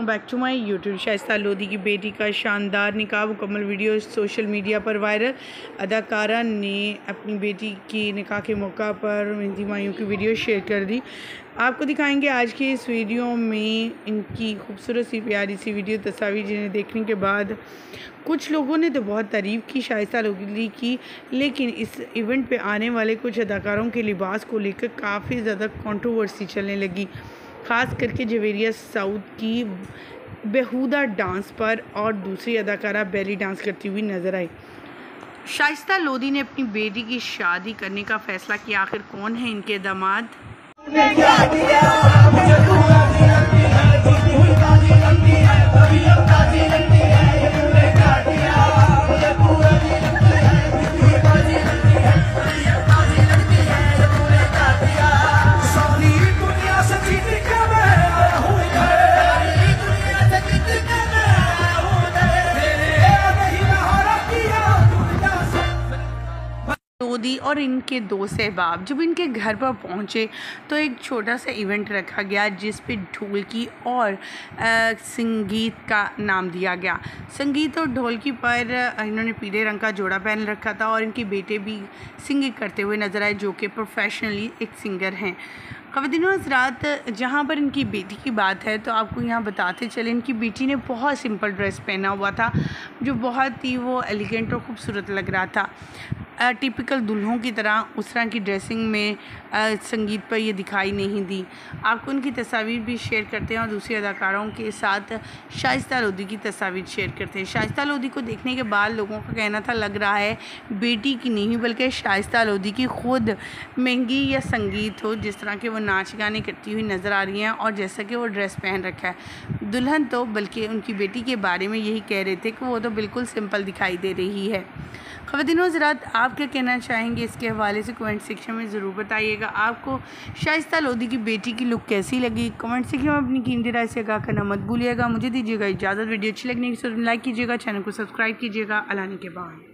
Welcome back to my YouTube. Shaista Lodhi की बेटी का शानदार निकाह मुकम्मल वीडियो सोशल मीडिया पर वायरल। अदाकारा ने अपनी बेटी की निकाह के मौका पर मेहंदी मायूं की वीडियो शेयर कर दी। आपको दिखाएंगे आज की इस वीडियो में इनकी खूबसूरत सी प्यारी सी वीडियो तस्वीर, जिन्हें देखने के बाद कुछ लोगों ने तो बहुत तारीफ़ की शाइस्ता लोधी की, लेकिन इस इवेंट पे आने वाले कुछ अदाकारों के लिबास को लेकर काफ़ी ज़्यादा कंट्रोवर्सी चलने लगी, ख़ास करके जवेरिया साउथ की बेहुदा डांस पर और दूसरी अदाकारा बेली डांस करती हुई नज़र आई। शाइस्ता लोधी ने अपनी बेटी की शादी करने का फैसला किया। आखिर कौन है इनके दामाद? लोधी और इनके दो सहबाब जब इनके घर पर पहुंचे तो एक छोटा सा इवेंट रखा गया जिस पे ढोलकी और संगीत का नाम दिया गया। संगीत और ढोलकी पर इन्होंने पीले रंग का जोड़ा पहन रखा था और इनके बेटे भी सिंगिंग करते हुए नजर आए, जो कि प्रोफेशनली एक सिंगर हैं। ख़वातीनो हज़रात, जहाँ पर इनकी बेटी की बात है तो आपको यहाँ बताते चले, इनकी बेटी ने बहुत सिंपल ड्रेस पहना हुआ था जो बहुत ही वो एलिगेंट और ख़ूबसूरत लग रहा था। टिपिकल दुल्हों की तरह उस तरह की ड्रेसिंग में संगीत पर ये दिखाई नहीं दी। आपको उनकी तस्वीर भी शेयर करते हैं और दूसरी अदाकारों के साथ शाइस्ता लोधी की तस्वीर शेयर करते हैं। शाइस्ता लोधी को देखने के बाद लोगों का कहना था लग रहा है बेटी की नहीं बल्कि शाइस्ता लोधी की खुद महंगी या संगीत हो, जिस तरह के वो नाच गाने करती हुई नज़र आ रही हैं और जैसा कि वो ड्रेस पहन रखा है। दुल्हन तो बल्कि उनकी बेटी के बारे में यही कह रहे थे कि वो तो बिल्कुल सिंपल दिखाई दे रही है। ख़वातीनो हज़रात, आप क्या कहना चाहेंगे इसके हवाले से कमेंट सेक्शन में ज़रूर बताइएगा। आपको शाइस्ता लोधी की बेटी की लुक कैसी लगी कमेंट सेक्शन में अपनी कीमती राय से आगाह करना मत भूलिएगा। मुझे दीजिएगा इजाज़त। वीडियो अच्छी लगने की लाइक कीजिएगा, चैनल को सब्सक्राइब कीजिएगा। अल्लाह के बाद।